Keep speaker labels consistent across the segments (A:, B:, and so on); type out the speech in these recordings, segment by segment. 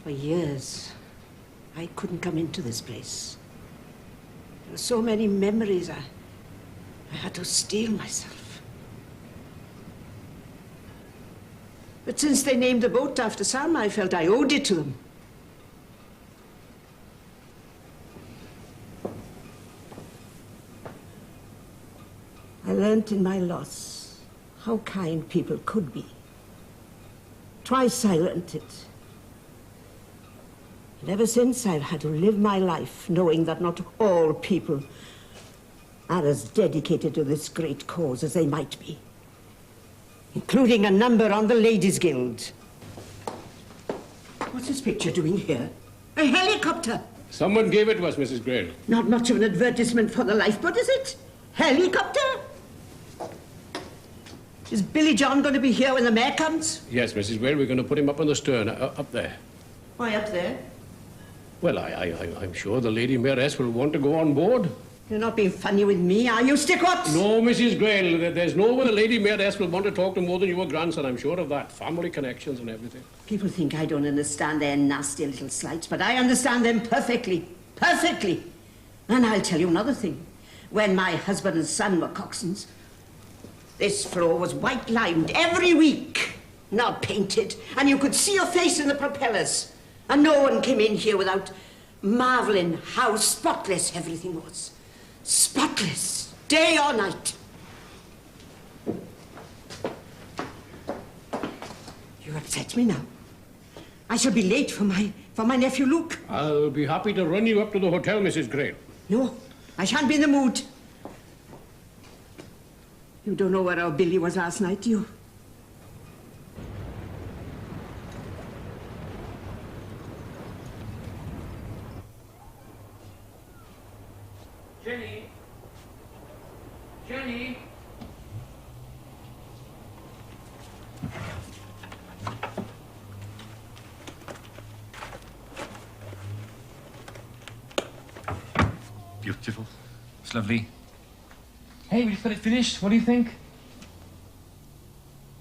A: For years, I couldn't come into this place. There were so many memories, I had to steel myself. But since they named the boat after Sam, I felt I owed it to them. I learnt in my loss how kind people could be. Twice I learnt it. And ever since, I've had to live my life knowing that not all people are as dedicated to this great cause as they might be, including a number on the Ladies' Guild. What's this picture doing here? A helicopter!
B: Someone gave it to us, Mrs. Grail.
A: Not much of an advertisement for the lifeboat, is it? Helicopter? Is Billy John going to be here when the mayor comes?
B: Yes, Mrs. Grail, we're going to put him up on the stern, up there.
A: Why up there?
B: Well, I'm sure the Lady Mayoress will want to go on board.
A: You're not being funny with me, are you, Stickwat?
B: No, Mrs. Grail, there's no one the Lady Mayoress will want to talk to more than your grandson, I'm sure of that. Family connections and everything.
A: People think I don't understand their nasty little slights, but I understand them perfectly. Perfectly. And I'll tell you another thing. When my husband and son were coxswains, this floor was white-lined every week, not painted, and you could see your face in the propellers. And no one came in here without marveling how spotless everything was. Spotless, day or night. You upset me now. I shall be late for my nephew Luke.
B: I'll be happy to run you up to the hotel, Mrs. Grail.
A: No, I shan't be in the mood. You don't know where our Billy was last night, do you?
B: Jenny? Jenny?
C: Beautiful.
D: It's lovely. Hey, we just got it finished. What do you think?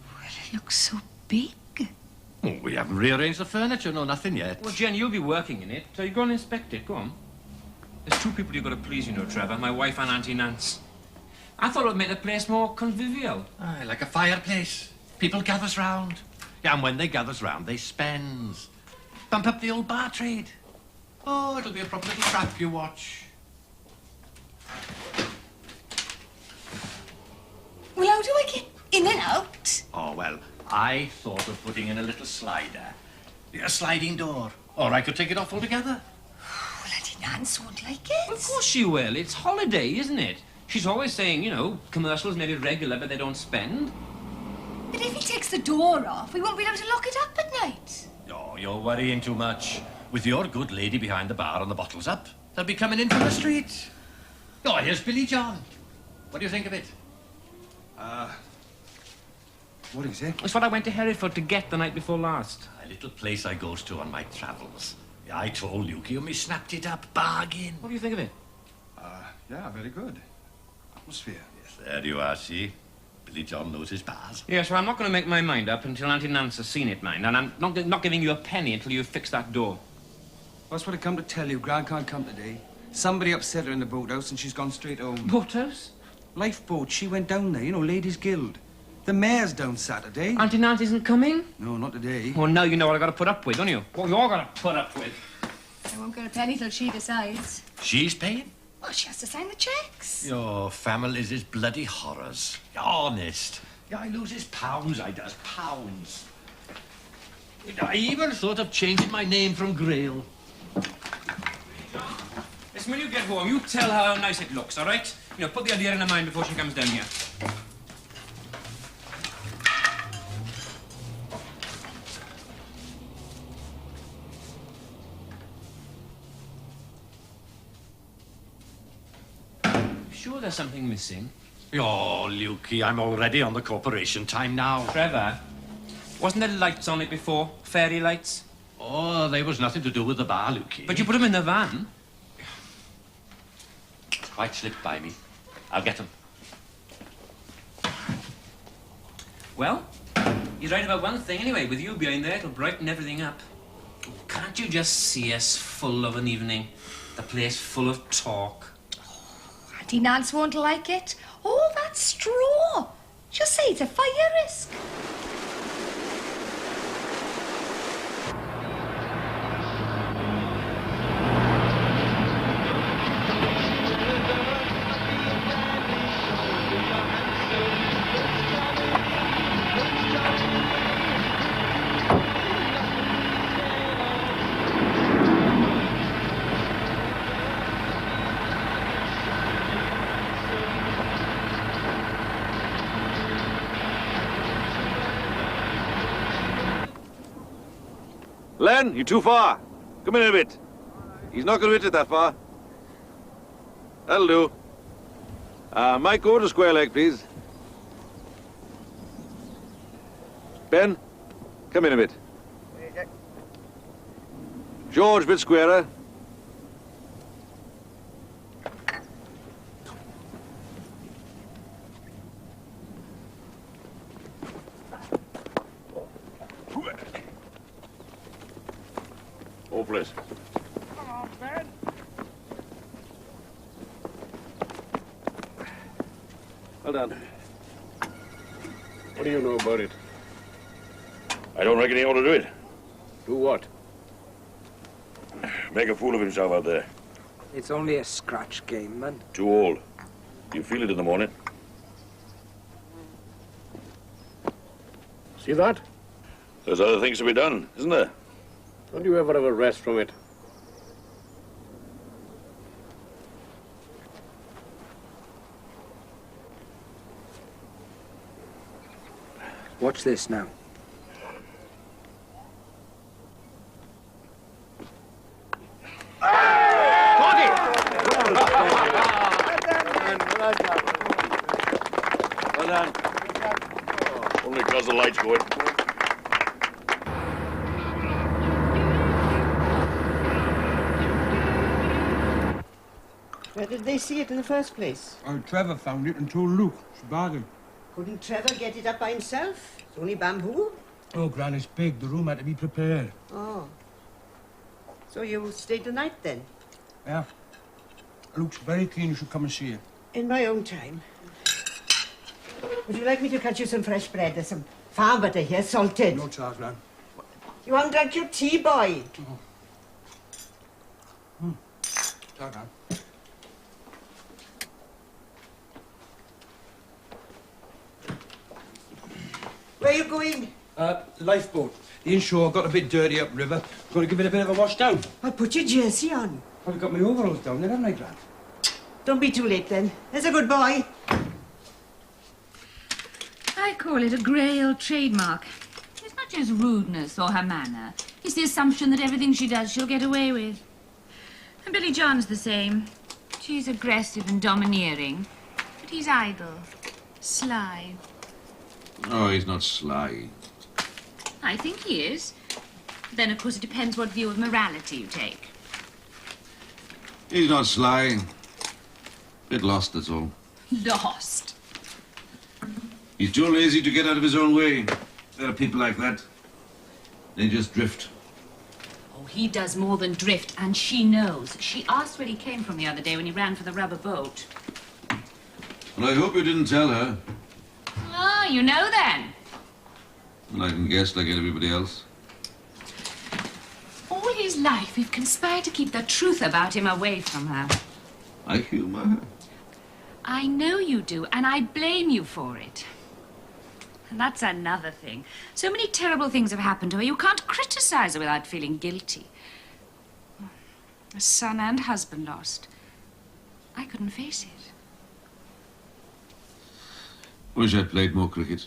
E: Well, it looks so big.
C: Oh, we haven't rearranged the furniture, no, nothing yet.
D: Well, Jen, you'll be working in it, so you go and inspect it. Go on. There's two people you've got to please, you know, Trevor. My wife and Auntie Nance. I thought it would make the place more convivial.
C: Aye, like a fireplace. People gathers round. Yeah, and when they gathers round, they spends. Bump up the old bar trade. Oh, it'll be a proper little trap you watch.
E: Well, how do I get in and out?
C: Oh, well, I thought of putting in a little slider. A sliding door. Or I could take it off altogether.
E: Well, Auntie Nance won't like it.
D: Of course she will. It's holiday, isn't it? She's always saying, you know, commercials may be regular, but they don't spend.
E: But if he takes the door off, we won't be able to lock it up at night.
C: Oh, you're worrying too much. With your good lady behind the bar and the bottles up, they'll be coming in from the street. Oh, here's Billy John. What do you think of it?
F: What is it?
D: It's what I went to Hereford to get the night before last.
C: A little place I goes to on my travels. Yeah, I told Lukey and me snapped it up. Bargain.
D: What do you think of it?
F: Yeah, very good. Atmosphere.
C: Yes, there you are, see? Billy John knows his bars.
D: Yes, well, I'm not going to make my mind up until Auntie Nance has seen it, mind. And I'm not giving you a penny until you fix that door.
F: That's what I come to tell you. Gran can't come today. Somebody upset her in the boathouse and she's gone straight home.
D: Boathouse?
F: Lifeboat. She went down there, you know, Ladies' Guild. The mayor's down Saturday.
D: Auntie Nance isn't coming?
F: No, not today.
D: Well, now you know what I've got to put up with, don't you? What you're going to put up with.
E: I won't get a penny till she decides.
C: She's paying?
E: Well, she has to sign the checks.
C: Your families is bloody horrors. Honest. Yeah, I loses pounds, I does. Pounds. I even thought of changing my name from Grail.
D: Listen, when you get home, you tell her how nice it looks, all right? You know, put the idea in her mind before she comes down here. Sure there's something missing?
C: Oh, Lukey, I'm already on the corporation time now.
D: Trevor, wasn't there lights on it before? Fairy lights?
C: Oh, there was nothing to do with the bar, Lukey.
D: But you put them in the van.
C: Quite slipped by me. I'll get them.
D: Well, he's right about one thing anyway. With you behind there, it'll brighten everything up. Can't you just see us full of an evening? The place full of talk.
E: Auntie Nance won't like it. Oh, that straw. She'll say it's a fire risk.
G: Len, you're too far. Come in a bit. He's not going to hit it that far. That'll do. Mike, go to square leg, please. Ben, come in a bit. George, bit squarer. Hopeless.
B: Come on, Ben.
G: Well done.
B: What do you know about it?
G: I don't reckon he ought to do it.
B: Do what?
G: Make a fool of himself out there.
H: It's only a scratch game, man.
G: Too old. You feel it in the morning.
B: See that?
G: There's other things to be done, isn't there?
B: Don't you ever have a rest from it?
H: Watch this now.
G: Well done. Only because the light's going.
A: Where did they see it in the first place?
F: Oh, Trevor found it and told Luke. It's a bargain.
A: Couldn't Trevor get it up by himself? It's only bamboo.
F: Oh, Gran, it's big. The room had to be prepared.
A: Oh. So you stayed the night then?
F: Yeah. Luke's very keen you should come and see it.
A: In my own time. Would you like me to cut you some fresh bread? There's some farm butter here, salted.
F: No charge, Gran.
A: You haven't drunk your tea, boy.
F: Charge, Gran.
A: Where are you going?
F: Lifeboat. The inshore got a bit dirty upriver. Got to give it a bit of a wash down.
A: Well, put your jersey on.
F: I've got my overalls down there, haven't I, Gran?
A: Don't be too late then. There's a good boy.
I: I call it a Grail trademark. It's not just rudeness or her manner. It's the assumption that everything she does she'll get away with. And Billy John's the same. She's aggressive and domineering, but he's idle, sly.
J: Oh, he's not sly.
I: I think he is. Then, of course, it depends what view of morality you take.
J: He's not sly. Bit lost, that's all.
I: Lost.
J: He's too lazy to get out of his own way. There are people like that. They just drift.
I: Oh, he does more than drift, and she knows. She asked where he came from the other day when he ran for the rubber boat.
J: Well, I hope you didn't tell her.
I: Ah, you know then.
J: Well, I can guess like everybody else.
I: All his life, we've conspired to keep the truth about him away from her.
J: I humour her.
I: I know you do, and I blame you for it. And that's another thing. So many terrible things have happened to her, you can't criticize her without feeling guilty. A son and husband lost. I couldn't face it.
J: Wish I played more cricket.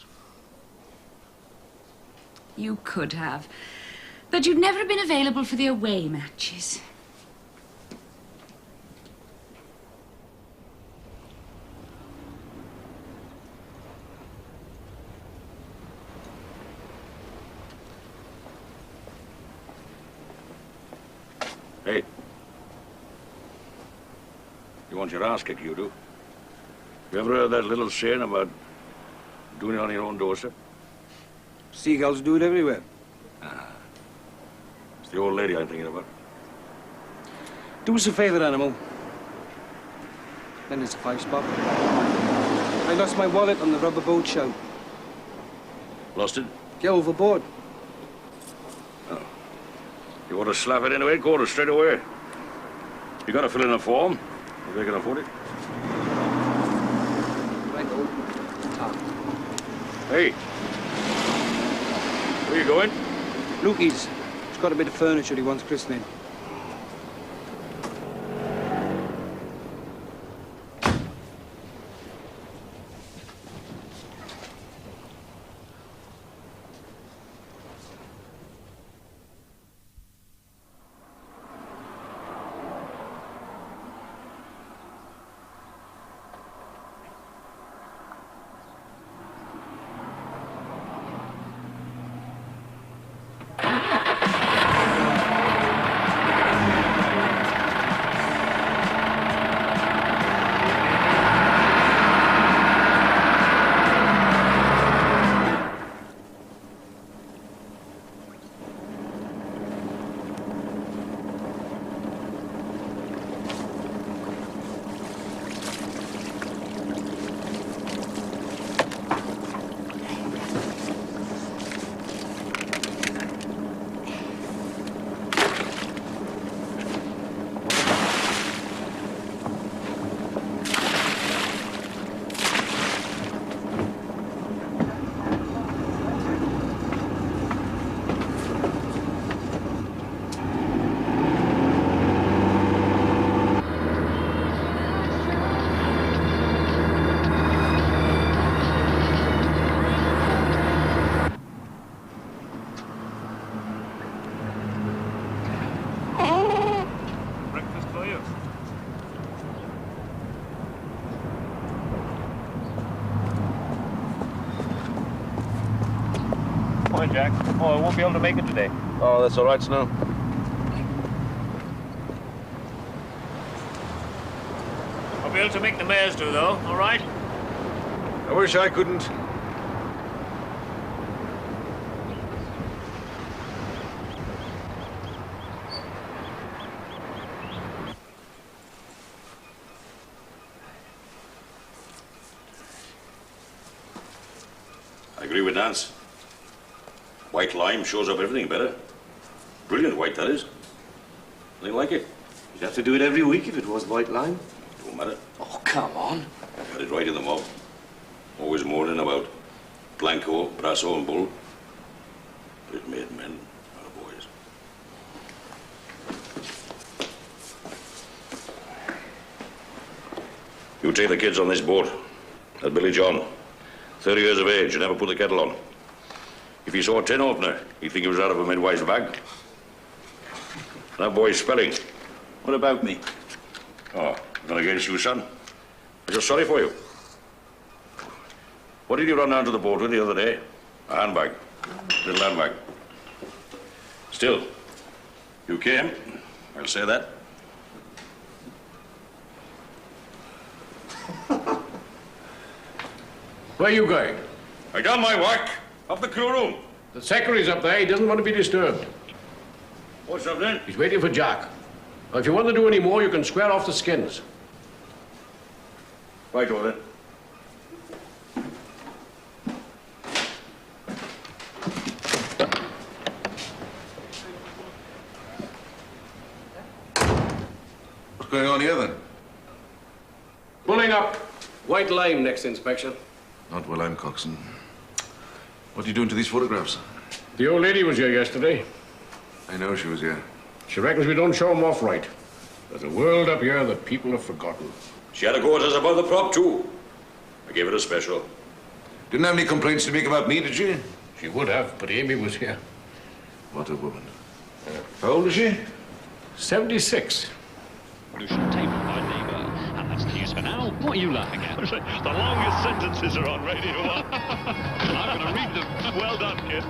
I: You could have. But you'd never have been available for the away matches.
G: Hey. You want your ass kicked, you do? You ever heard that little saying about doing it on your own doorstep?
H: Seagulls do it everywhere.
G: It's the old lady I'm thinking about.
F: Do us a favour, Animal. Lend us a 5-spot. I lost my wallet on the rubber boat show.
G: Lost it?
F: Get overboard.
G: Oh. You want to slap it into headquarters straight away. You got to fill in a form, if they can afford it.
F: Right, oh.
G: Hey. Where you going?
F: Lukey's. He's got a bit of furniture he wants christening.
G: Morning, Jack. Oh, I won't be able to make it today. Oh, that's all right, Snow.
K: I'll be able to make the mares do, though, all right?
G: I wish I couldn't. I agree with Nance. White lime shows up everything better. Brilliant white, that is. Nothing like it.
L: You'd have to do it every week if it was white lime.
G: Don't matter.
L: Oh, come on.
G: Got it right in the mob. Always mourning about Blanco, Brasso, and Bull. But it made men out of boys. You take the kids on this boat. That Billy John, 30 years of age, and never put the kettle on. If he saw a tin opener, he'd think it was out of a midwife's bag. That boy's spelling.
L: What about me?
G: Oh, nothing against you, son. I'm just sorry for you. What did you run down to the boat with the other day? A handbag. Little handbag. Still, you came. I'll say that.
B: Where are you going?
G: I done my work. Up the crew room.
B: The secretary's up there. He doesn't want to be disturbed.
G: What's up then?
B: He's waiting for Jack. Now, if you want to do any more, you can square off the skins.
G: Right, over then.
J: What's going on here, then?
B: Pulling up. White lime next inspection.
J: Not while I'm coxswain. What are you doing to these photographs?
B: The old lady was here yesterday.
J: I know she was here.
B: She reckons we don't show 'em off right. There's a world up here that people have forgotten.
G: She had a go at us about the prop, too. I gave it a special.
J: Didn't have any complaints to make about me, did she?
B: She would have, but Amy was here.
J: What a woman. How old is she?
B: 76.
M: Table by neighbour. And that's the news for now. What are you laughing at?
N: The longest sentences are on Radio 1.
M: I'm going to read them.
N: Well done, kid.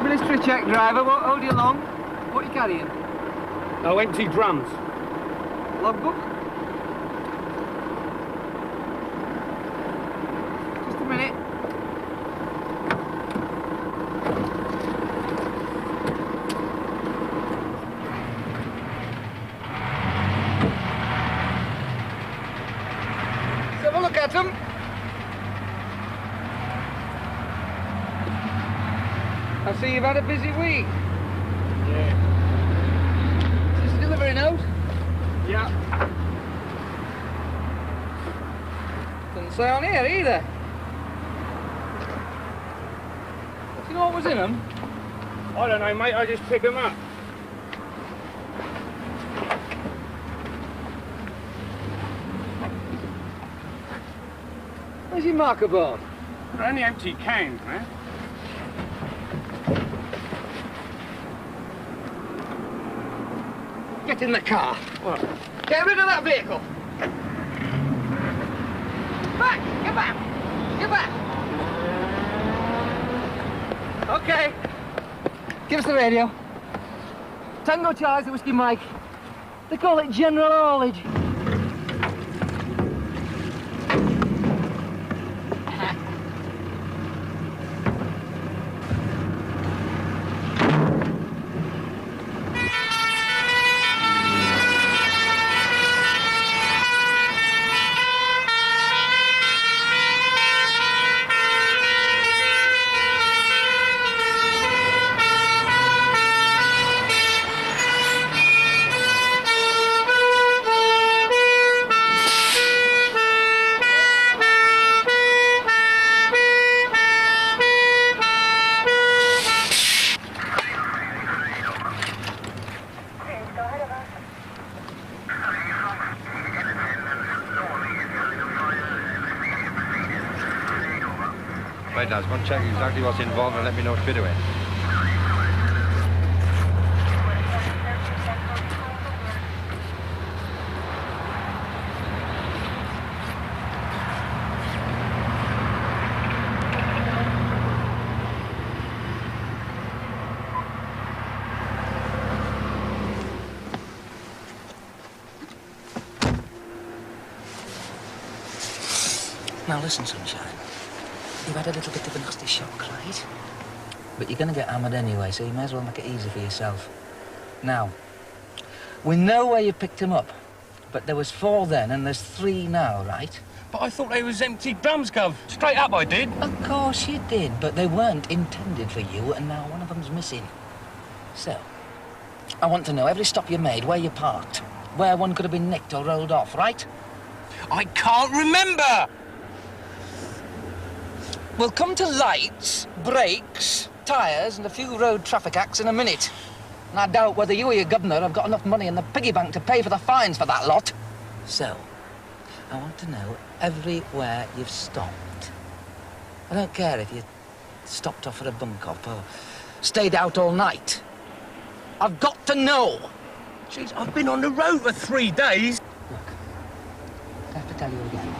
O: Ministry check, driver. What hold you long? What are you carrying?
B: No, empty drums.
F: Logbook? Just a minute. Let's have a look at them. I see you've had a busy week.
B: Yeah.
F: Is this a delivery note?
B: Yeah.
F: Doesn't say on here either. Do you know what was in them?
B: I don't know, mate. I just pick them up.
F: Where's your marker board?
B: They're only empty cans, man.
F: Get in the car.
B: What?
F: Get rid of that vehicle. Back! Get back! Get back! Okay. Give us the radio. Tango Charlie, the Whiskey Mike. They call it General Haulage.
O: Right, lads, go and check exactly what's involved and let me know straight away.
P: Now listen, sunshine. You've had a little bit of a nasty shock, right? But you're going to get hammered anyway, so you may as well make it easy for yourself. Now, we know where you picked him up, but there was 4 then and there's 3 now, right?
B: But I thought they was empty drums, Gov. Straight up I did.
P: Of course you did, but they weren't intended for you, and now one of them's missing. So, I want to know every stop you made, where you parked, where one could have been nicked or rolled off, right?
B: I can't remember!
P: We'll come to lights, brakes, tyres and a few road traffic acts in a minute. And I doubt whether you or your governor have got enough money in the piggy bank to pay for the fines for that lot. So, I want to know everywhere you've stopped. I don't care if you stopped off for a bunk up or stayed out all night. I've got to know.
B: Jeez, I've been on the road for 3 days.
P: Look, I have to tell you again.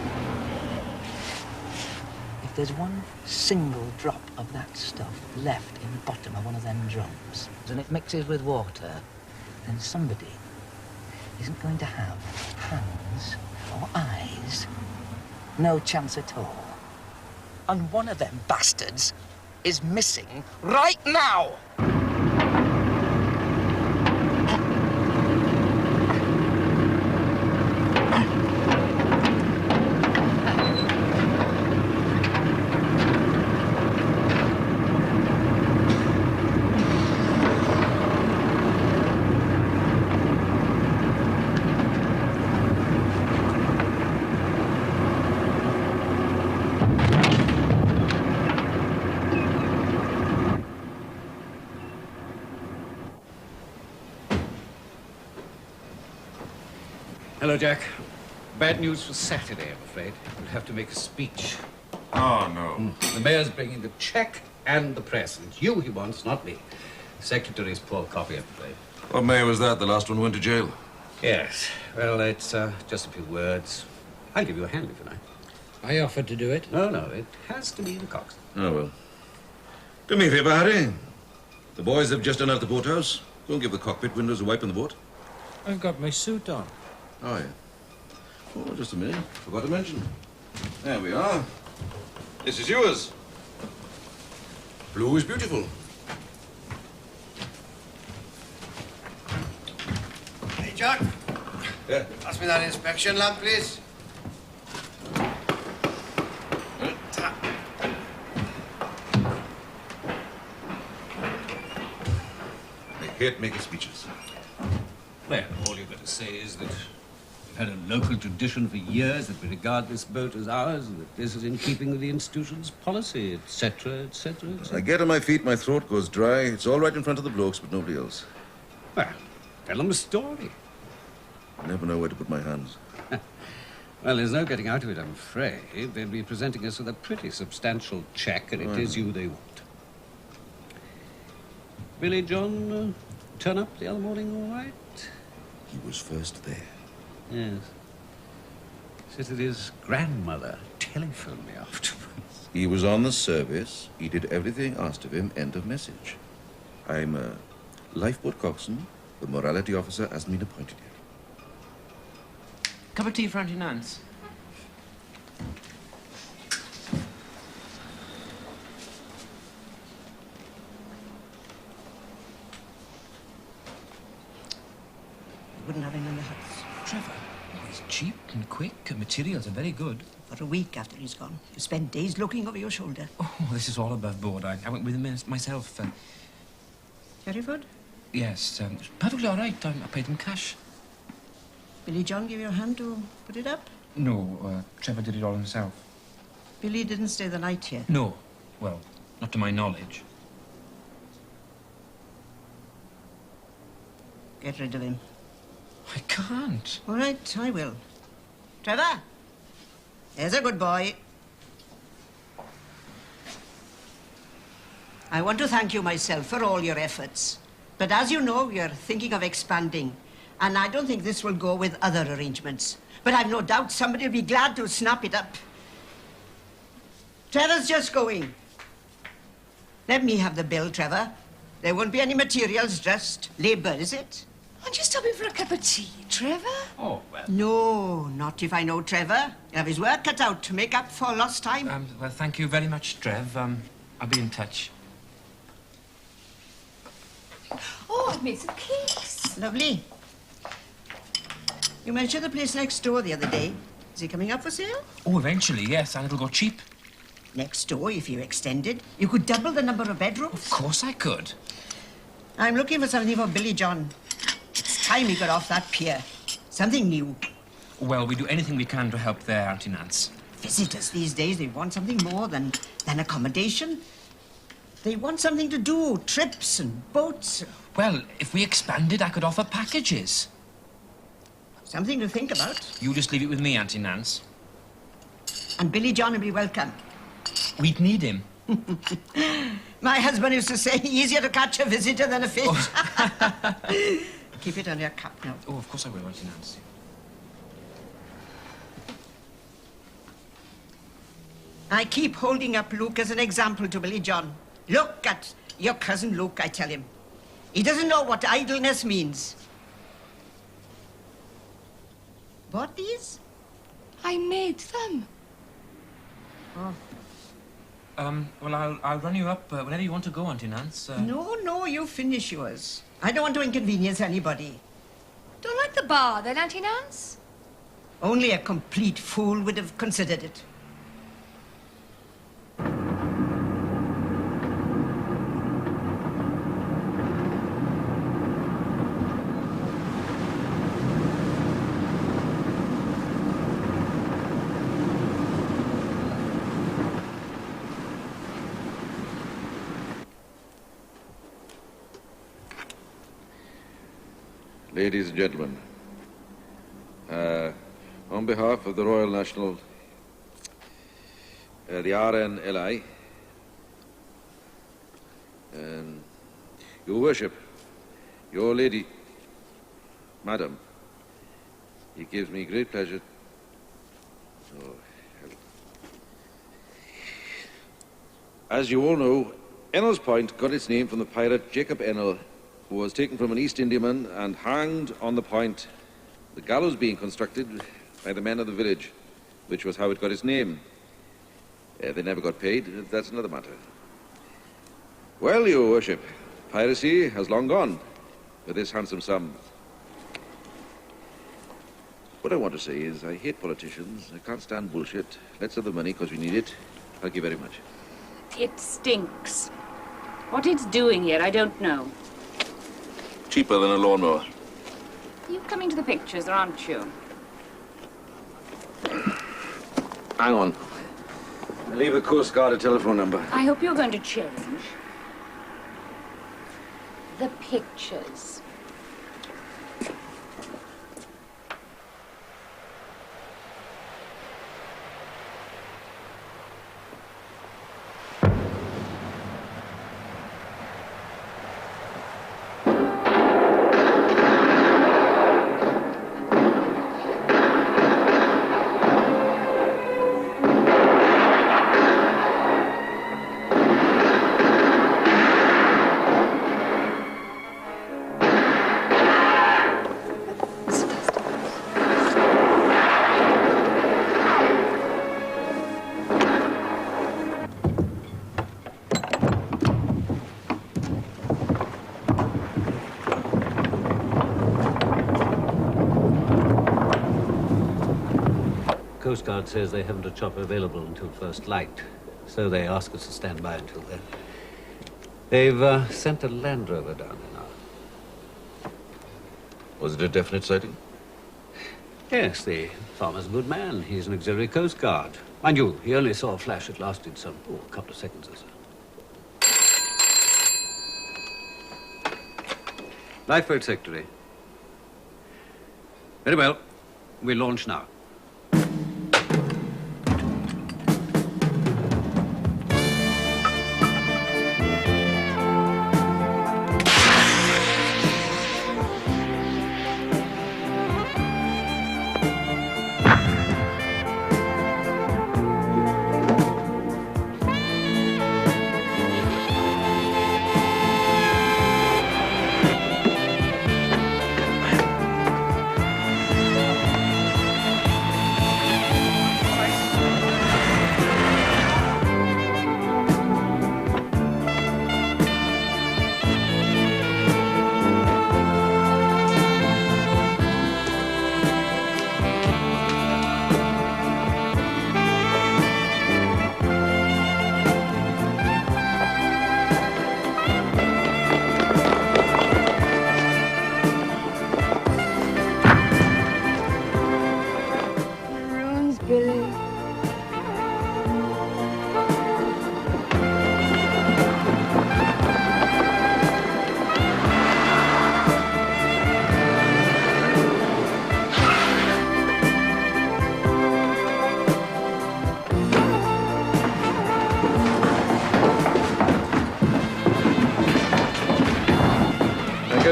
P: If there's one single drop of that stuff left in the bottom of one of them drums, and it mixes with water, then somebody isn't going to have hands or eyes. No chance at all. And one of them bastards is missing right now!
Q: Hello, Jack. Bad news for Saturday, I'm afraid. We'll have to make a speech.
J: Oh, no.
Q: The mayor's bringing the cheque and the press. And it's you he wants, not me. Secretary's poor copy, I'm afraid.
J: What mayor was that? The last one went to jail?
Q: Yes. Well, it's just a few words. I'll give you a hand if you like.
R: I offered to do it.
Q: No, it has to be the coxswain.
J: Oh, well. Do me a favour, Harry. The boys have just done out the boathouse. Go and give the cockpit windows a wipe on the boat.
Q: I've got my suit on.
J: Oh, yeah. Oh, just a minute. Forgot to mention. There we are. This is yours. Blue is beautiful.
S: Hey, John.
J: Yeah.
S: Pass me that inspection lamp, please.
J: I hate making speeches.
Q: Well, all you've got to say is that we've had a local tradition for years that we regard this boat as ours and that this is in keeping with the institution's policy, etc., etc., etc.
J: I get on my feet, my throat goes dry. It's all right in front of the blokes, but nobody else.
Q: Well, tell them a story.
J: I never know where to put my hands.
Q: Well, there's no getting out of it, I'm afraid. They'll be presenting us with a pretty substantial cheque, and it is you they want. Billy John turn up the other morning all right?
J: He was first there.
Q: Yes. Said that his grandmother telephoned me afterwards.
J: He was on the service. He did everything asked of him. End of message. I'm a lifeboat coxswain. The morality officer hasn't been appointed yet.
D: Cup of tea for Auntie Nance.
A: Wouldn't have him in the house.
D: Trevor, he's cheap and quick, and materials are very good.
A: For a week after he's gone, you spent days looking over your shoulder.
D: Oh, this is all above board. I went with him myself.
A: Hereford?
D: Yes, perfectly all right. I paid him cash.
A: Billy John give you a hand to put it up?
D: No, Trevor did it all himself.
A: Billy didn't stay the night here?
D: No. Well, not to my knowledge.
A: Get rid of him.
D: I can't.
A: All right, I will. Trevor, there's a good boy. I want to thank you myself for all your efforts. But as you know, we are thinking of expanding. And I don't think this will go with other arrangements. But I've no doubt somebody will be glad to snap it up. Trevor's just going. Let me have the bill, Trevor. There won't be any materials, just labour, is it?
E: Aren't you stopping for a cup of tea, Trevor?
D: Oh, well.
A: No, not if I know Trevor. He'll have his work cut out to make up for lost time.
D: Well, thank you very much, Trev. I'll be in touch.
E: Oh, I've made some cakes.
A: Lovely. You mentioned the place next door the other day. Is it coming up for sale?
D: Oh, eventually, yes, and it'll go cheap.
A: Next door, if you extended, you could double the number of bedrooms.
D: Of course I could.
A: I'm looking for something for Billy John. It's time he got off that pier. Something new.
D: Well, we do anything we can to help there, Auntie Nance.
A: Visitors these days, they want something more than accommodation. They want something to do, trips and boats.
D: Well, if we expanded, I could offer packages.
A: Something to think about.
D: You just leave it with me, Auntie Nance.
A: And Billy John will be welcome.
D: We'd need him.
A: My husband used to say, easier to catch a visitor than a fish. Oh. Keep it on your cup now.
D: Oh, of course I will, Auntie Nance.
A: I keep holding up Luke as an example to Billy John. Look at your cousin Luke, I tell him. He doesn't know what idleness means. What these?
E: I made them.
A: Oh.
D: Well, I'll run you up whenever you want to go, Auntie Nance.
A: No, you finish yours. I don't want to inconvenience anybody.
E: Don't like the bar, then, Auntie Nance?
A: Only a complete fool would have considered it.
J: Ladies and gentlemen, on behalf of the Royal National, the RNLI, Your Worship, Your Lady, Madam, it gives me great pleasure. As you all know, Ennal's Point got its name from the pirate Jacob Ennal, was taken from an East Indiaman and hanged on the point, the gallows being constructed by the men of the village, which was how it got its name. They never got paid. That's another matter. Well, your worship, piracy has long gone for this handsome sum. What I want to say is I hate politicians. I can't stand bullshit. Let's have the money because we need it. Thank you very much.
I: It stinks. What it's doing here, I don't know.
G: Cheaper than a lawnmower.
I: You're coming to the pictures, aren't you?
J: Hang on. I'll leave the Coast Guard a telephone number.
I: I hope you're going to change. The pictures.
Q: Coast Guard says they haven't a chopper available until first light, so they ask us to stand by until then. They've sent a Land Rover down there now.
J: Was it a definite sighting?
Q: Yes, the farmer's a good man. He's an auxiliary Coast Guard. Mind you, he only saw a flash that lasted a couple of seconds or so. Lifeboat Secretary. Very well. We launch now.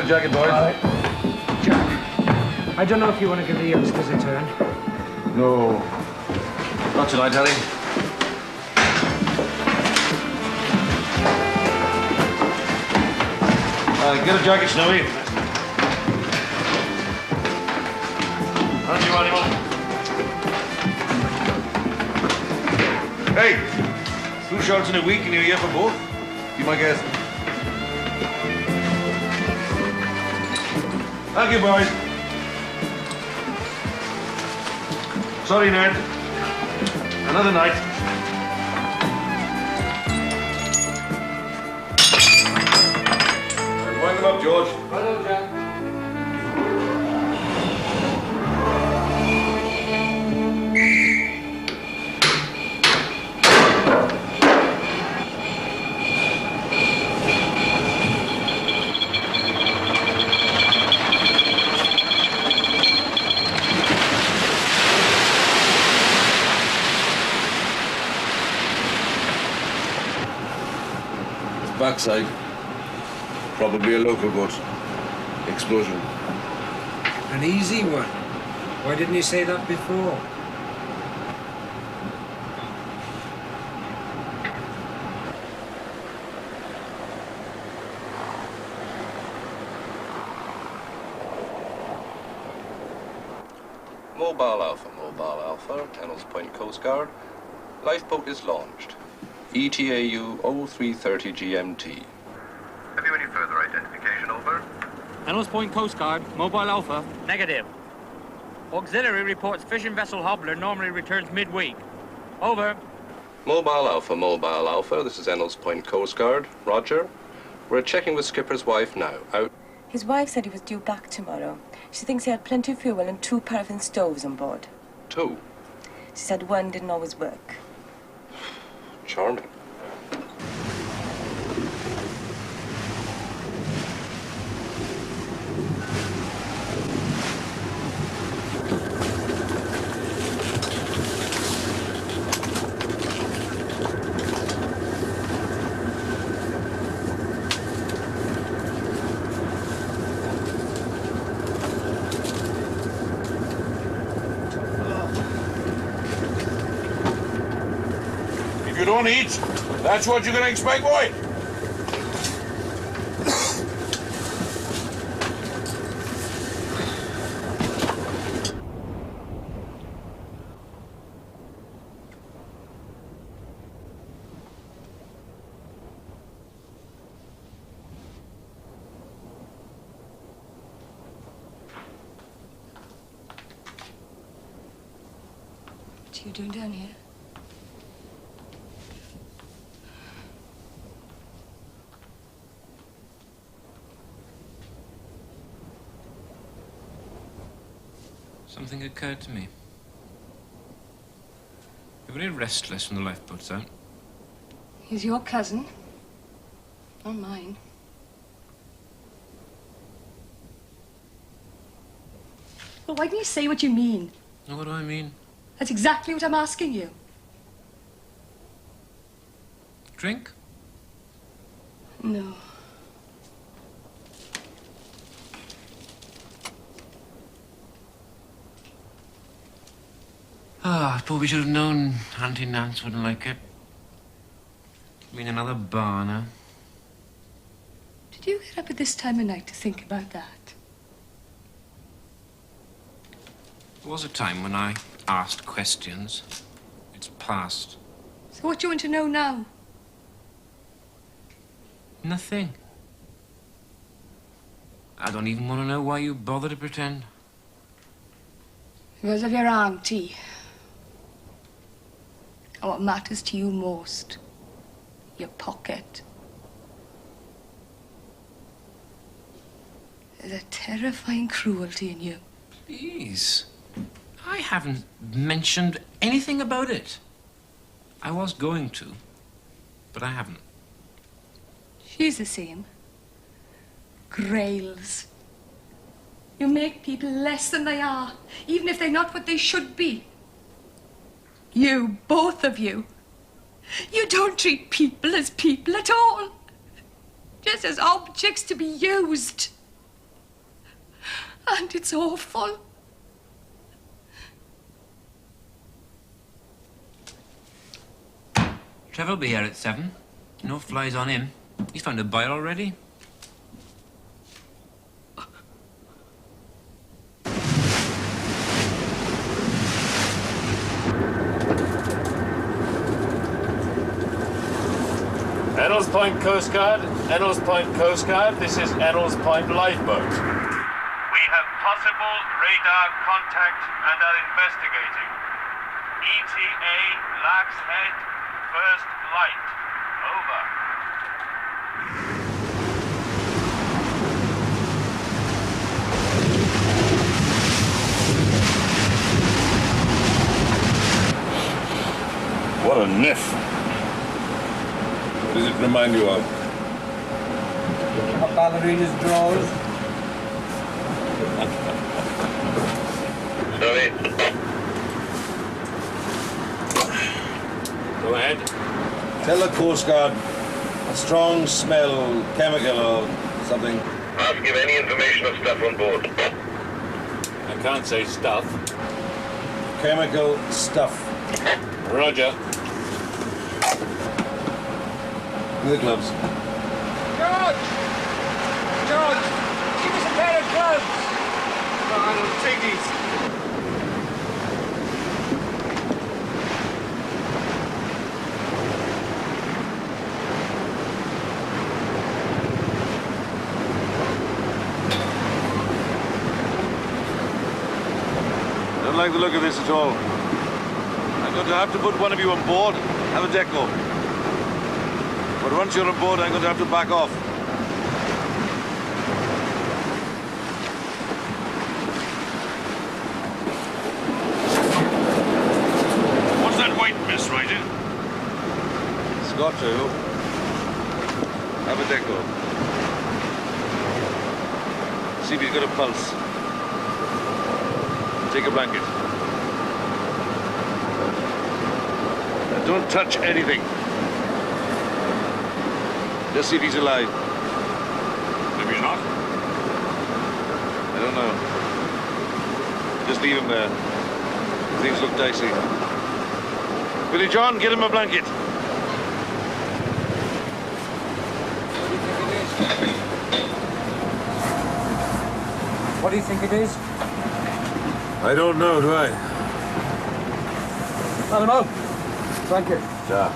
J: Jacket, boys.
F: Jack, I don't know if you want to give the youngsters a turn.
J: No. Not tonight, Harry. Get a jacket, Snowy.
G: How's you, animal? Hey, 2 shots in a week and you're here for both?
J: Be my guest.
G: Thank you, boys. Sorry, Ned. Another night. Wind them up, George.
F: Hello, Jack.
J: Backside. Probably a local boat. Explosion.
R: An easy one. Why didn't you say that before?
T: Mobile Alpha, Ennal's Point Coast Guard. Lifeboat is launched. ETAU 0330 GMT.
U: Have you any further identification, over?
V: Ennal's Point Coast Guard, Mobile Alpha. Negative. Auxiliary reports fishing vessel Hobbler normally returns midweek. Over.
T: Mobile Alpha, this is Ennal's Point Coast Guard. Roger. We're checking with Skipper's wife now. Out.
W: His wife said he was due back tomorrow. She thinks he had plenty of fuel and 2 paraffin stoves on board.
T: 2.
W: She said one didn't always work.
T: Charming.
G: If you don't eat, that's what you're gonna expect, boy.
E: What are you doing down here?
D: Something occurred to me. You're very restless when the lifeboat's out.
E: He's your cousin, not mine. Well, why didn't you say what you mean?
D: What do I mean?
E: That's exactly what I'm asking you.
D: Drink?
E: No.
D: I thought we should have known Auntie Nance wouldn't like it. Being another bar now.
E: Did you get up at this time of night to think about that?
D: There was a time when I asked questions. It's past.
E: So what do you want to know now?
D: Nothing. I don't even want to know why you bother to pretend.
E: Because of your auntie. And what matters to you most? Your pocket. There's a terrifying cruelty in you.
D: Please. I haven't mentioned anything about it. I was going to, but I haven't.
E: She's the same. Grails. You make people less than they are, even if they're not what they should be. You, both of you. You don't treat people as people at all. Just as objects to be used. And it's awful.
D: Trevor will be here at 7. No flies on him. He's found a buyer already.
K: Ennal's Point Coast Guard, Ennal's Point Coast Guard, this is Ennal's Point Lifeboat.
U: We have possible radar contact and are investigating. ETA Lax Head, first light. Over.
G: What a niff. What does it remind you of?
R: A ballerina's drawers.
G: Sorry.
K: Go ahead.
J: Tell the Coast Guard a strong smell, chemical or something.
G: Ask if any information of stuff on board.
K: I can't say stuff.
J: Chemical stuff.
K: Roger.
J: With the gloves.
F: George! George! Give us a pair of gloves!
S: No, I don't take these.
C: don't like the look of this at all. I'm going to have to put one of you on board. Have a deco. But once you're on board, I'm going to have to back off.
G: What's that white mist, Ryder?
C: Scott, I hope. Have a deco. See if you've got a pulse. Take a blanket. Don't touch anything. Just see if he's alive.
G: Maybe he's not.
C: I don't know. Just leave him there. Things look dicey. Billy John, get him a blanket.
R: What do you think it is?
C: I don't know, do I?
R: Let him out. Thank you.
C: Ja.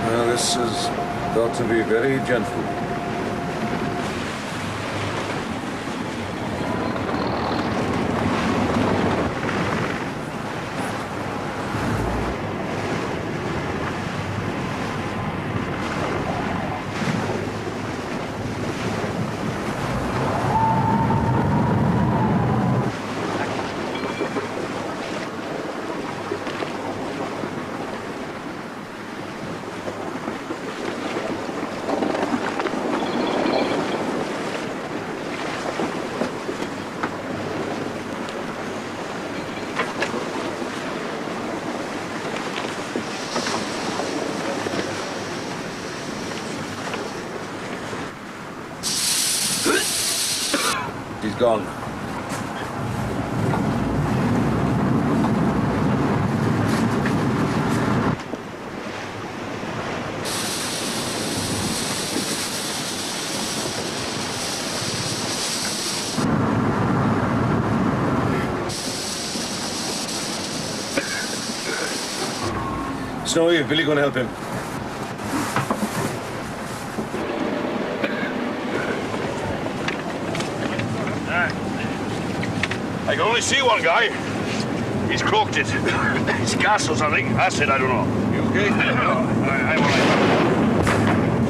C: Well, this has got to be very gentle. He's gone. Snowy, Billy gonna help him.
G: I can only see one guy. He's croaked it. It's gas or something. Acid, I don't know.
C: You okay?
G: I'm all right.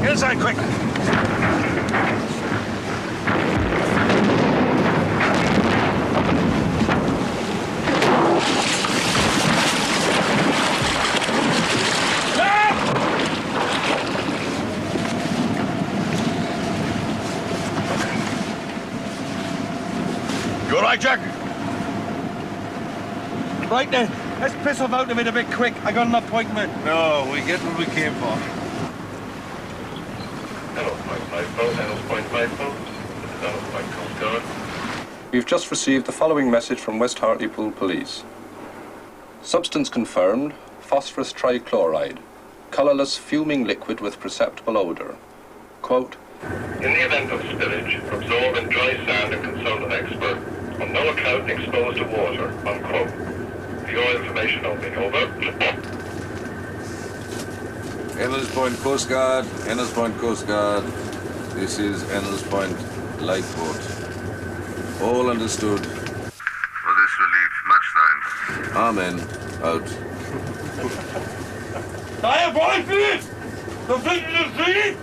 G: Get inside, quick. You all right, Jack?
C: Right then, let's piss off out of it a bit quick. I got an appointment. No, we get what we came for.
U: Ennal's Point Lifeboat, Ennal's Point Lifeboat. This is Ennal's Point Coast Guard.
T: We've just received the following message from West Hartlepool Police. Substance confirmed, phosphorus trichloride. Colourless fuming liquid with perceptible odour. Quote,
U: In the event of spillage, absorb in dry sand and consult an expert. On no account exposed to water. Unquote. For your information only. Over.
C: Ennal's Point Coast Guard, Ennal's Point Coast Guard. This is Ennal's Point Lifeboat. All understood.
U: For this relief, much thanks.
C: Amen. Out.
G: Fire, boys! The thing to see!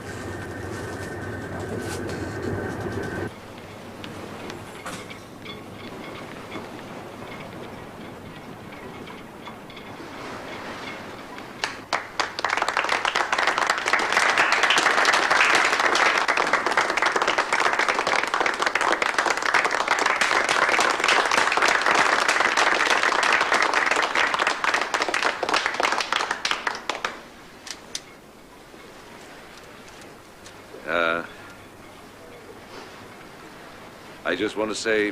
C: I just want to say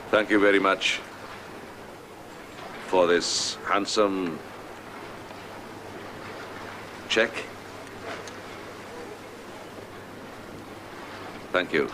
C: thank you very much for this handsome check. Thank you.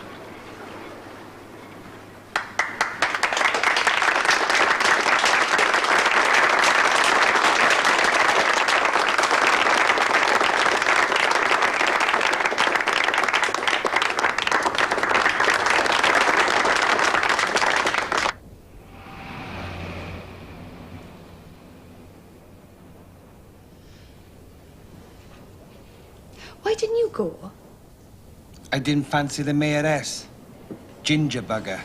H: I didn't fancy the mayoress. Ginger bugger.